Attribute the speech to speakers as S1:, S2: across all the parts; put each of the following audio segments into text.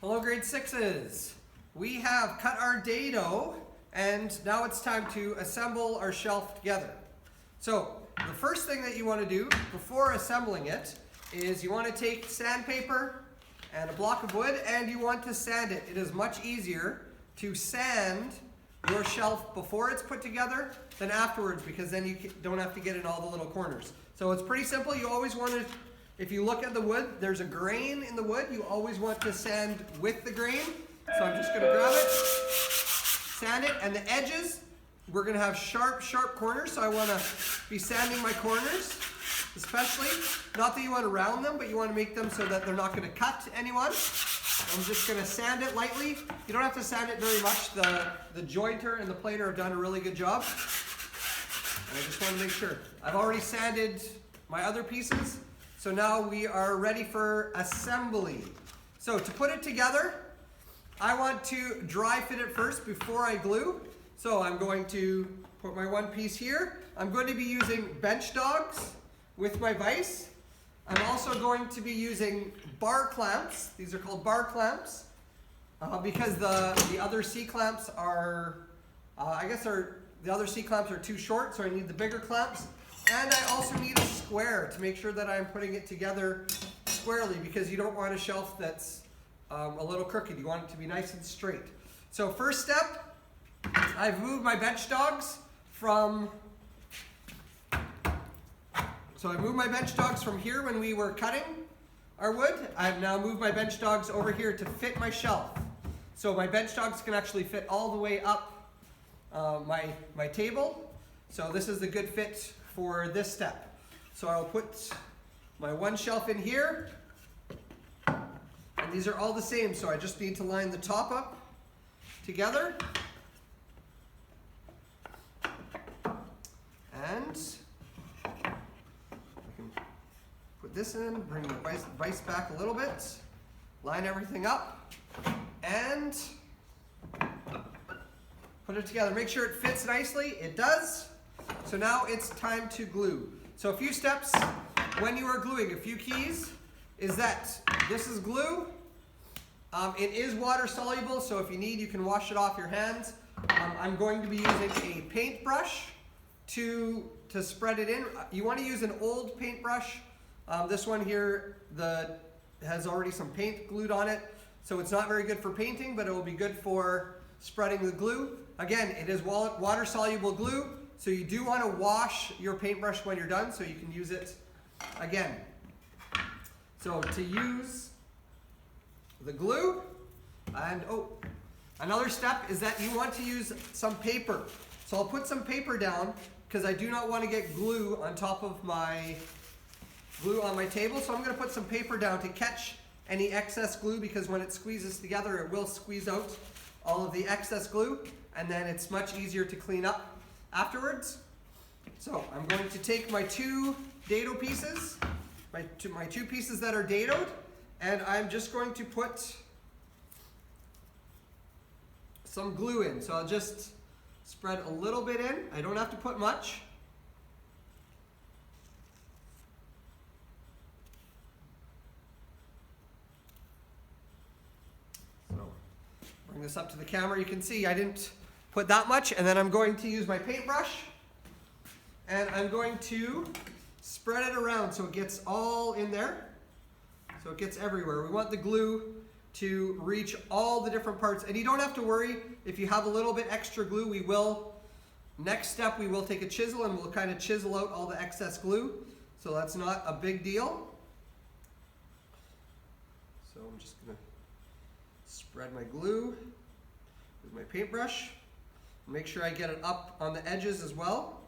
S1: Hello grade 6s. We have cut our dado and now it's time to assemble our shelf together. So the first thing that you want to do before assembling it is you want to take sandpaper and a block of wood and you want to sand it. It is much easier to sand your shelf before it's put together than afterwards, because then you don't have to get in all the little corners. So it's pretty simple. You always want to, if you look at the wood, there's a grain in the wood. You always want to sand with the grain. So I'm just going to grab it, sand it, and the edges, we're going to have sharp corners. So I want to be sanding my corners, especially. Not that you want to round them, but you want to make them so that they're not going to cut anyone. I'm just going to sand it lightly. You don't have to sand it very much. The jointer and the planer have done a really good job. And I just want to make sure. I've already sanded my other pieces. So now we are ready for assembly. So to put it together, I want to dry fit it first before I glue. So I'm going to put my one piece here. I'm going to be using bench dogs with my vise. I'm also going to be using bar clamps. These are called bar clamps because the other C-clamps are, the other C-clamps are too short, so I need the bigger clamps. And I also need a square to make sure that I'm putting it together squarely, because you don't want a shelf that's a little crooked. You want it to be nice and straight. So first step, I've moved my bench dogs from, here when we were cutting our wood. I've now moved my bench dogs over here to fit my shelf. So my bench dogs can actually fit all the way up my table. So this is the good fit for this step. So I'll put my one shelf in here, and these are all the same, so I just need to line the top up together, and I can put this in, bring the vise back a little bit, line everything up, and put it together. Make sure it fits nicely. It does. So now it's time to glue. So a few steps when you are gluing, a few keys, is that this is glue. It is water soluble, so if you need, you can wash it off your hands. I'm going to be using a paintbrush to spread it in. You want to use an old paintbrush. This one here has already some paint glued on it, so it's not very good for painting, but it will be good for spreading the glue. Again, it is water soluble glue. So you do want to wash your paintbrush when you're done so you can use it again. So to use the glue, and another step is that you want to use some paper. So I'll put some paper down because I do not want to get glue on top of my glue on my table. So I'm going to put some paper down to catch any excess glue, because when it squeezes together, it will squeeze out all of the excess glue, and then it's much easier to clean up afterwards. So I'm going to take my two dado pieces, my two pieces that are dadoed, and I'm just going to put some glue in. So I'll just spread a little bit in. I don't have to put much. So bring this up to the camera. You can see I didn't put that much, and then I'm going to use my paintbrush and I'm going to spread it around so it gets all in there, so it gets everywhere. We want the glue to reach all the different parts, and you don't have to worry if you have a little bit extra glue. Next step, we will take a chisel and we'll kind of chisel out all the excess glue, so that's not a big deal. So I'm just going to spread my glue with my paintbrush. Make sure I get it up on the edges as well.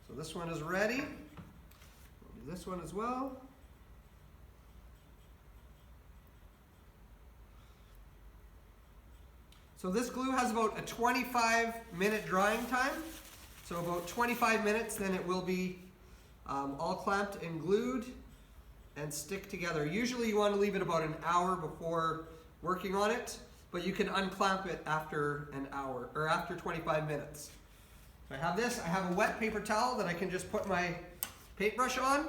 S1: So this one is ready. We'll do this one as well. So this glue has about a 25-minute drying time. So about 25 minutes, then it will be all clamped and glued and stick together. Usually you want to leave it about an hour before working on it, but you can unclamp it after an hour, or after 25 minutes. So I have this, I have a wet paper towel that I can just put my paintbrush on,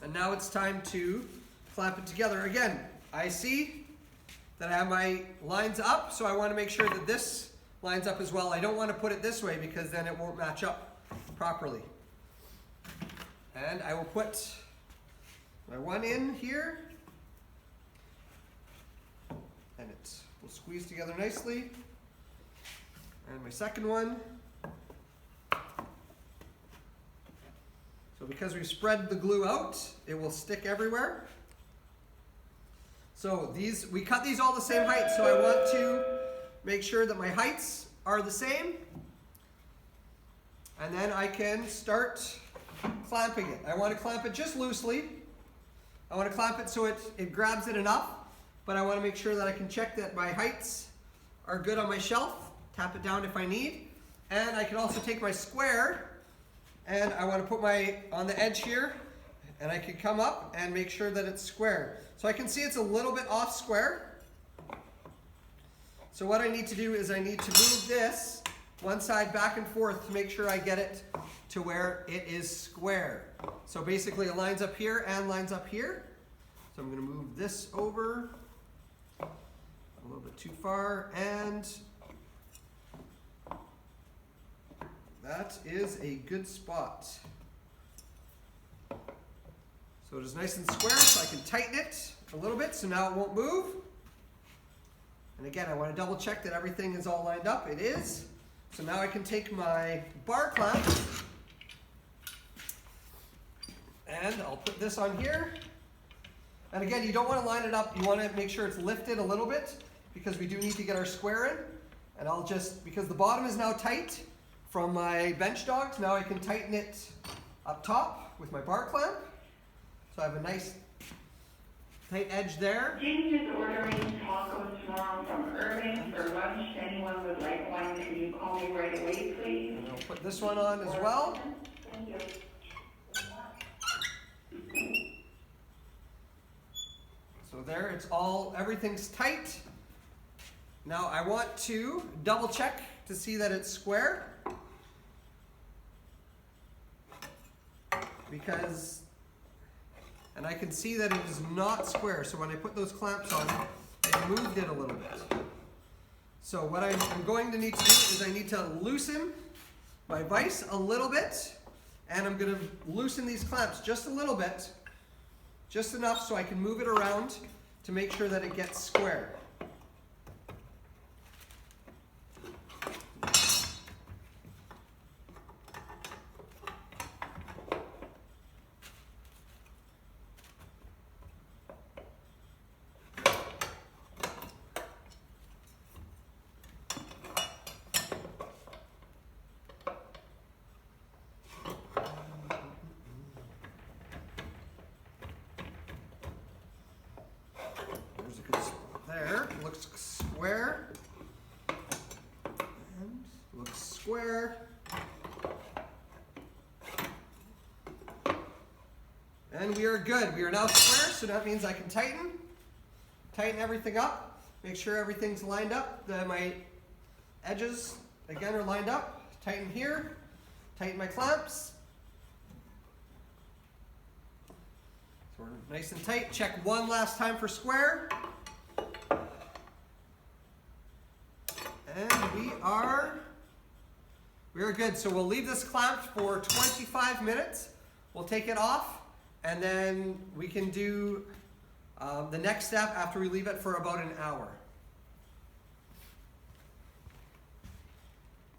S1: and now it's time to clamp it together. Again, I see that I have my lines up, so I want to make sure that this lines up as well. I don't want to put it this way because then it won't match up properly. And I will put my one in here, and it will squeeze together nicely. And my second one. So because we've spread the glue out, it will stick everywhere. So we cut these all the same height, so I want to make sure that my heights are the same. And then I can start clamping it. I want to clamp it just loosely. I want to clamp it so it grabs it enough, but I want to make sure that I can check that my heights are good on my shelf. Tap it down if I need. And I can also take my square, and I want to put on the edge here, and I can come up and make sure that it's square. So I can see it's a little bit off square. So what I need to do is I need to move this one side back and forth to make sure I get it to where it is square. So basically it lines up here and lines up here. So I'm going to move this over a little bit too far, and that is a good spot. So it is nice and square, so I can tighten it a little bit so now it won't move. And again, I want to double check that everything is all lined up. It is. So now I can take my bar clamp and I'll put this on here. And again, you don't want to line it up. You want to make sure it's lifted a little bit because we do need to get our square in. And I'll just, because the bottom is now tight from my bench dogs, now I can tighten it up top with my bar clamp. So I have a nice tight edge there.
S2: James is ordering tacos tomorrow from Irving for lunch. If anyone would like one, can you call me right away, please?
S1: And I'll put this one on as well.
S2: Thank you.
S1: So there, everything's tight. Now I want to double check to see that it's square. And I can see that it is not square. So when I put those clamps on, I moved it a little bit. So what I'm going to need to do is I need to loosen my vise a little bit, and I'm going to loosen these clamps just a little bit, just enough so I can move it around to make sure that it gets square. There, looks square, and looks square, and we are good. We are now square, so that means I can tighten everything up, make sure everything's lined up. My edges, again, are lined up. Tighten here, tighten my clamps. So we're nice and tight. Check one last time for square. And we are good. So we'll leave this clamped for 25 minutes. We'll take it off, and then we can do the next step after we leave it for about an hour.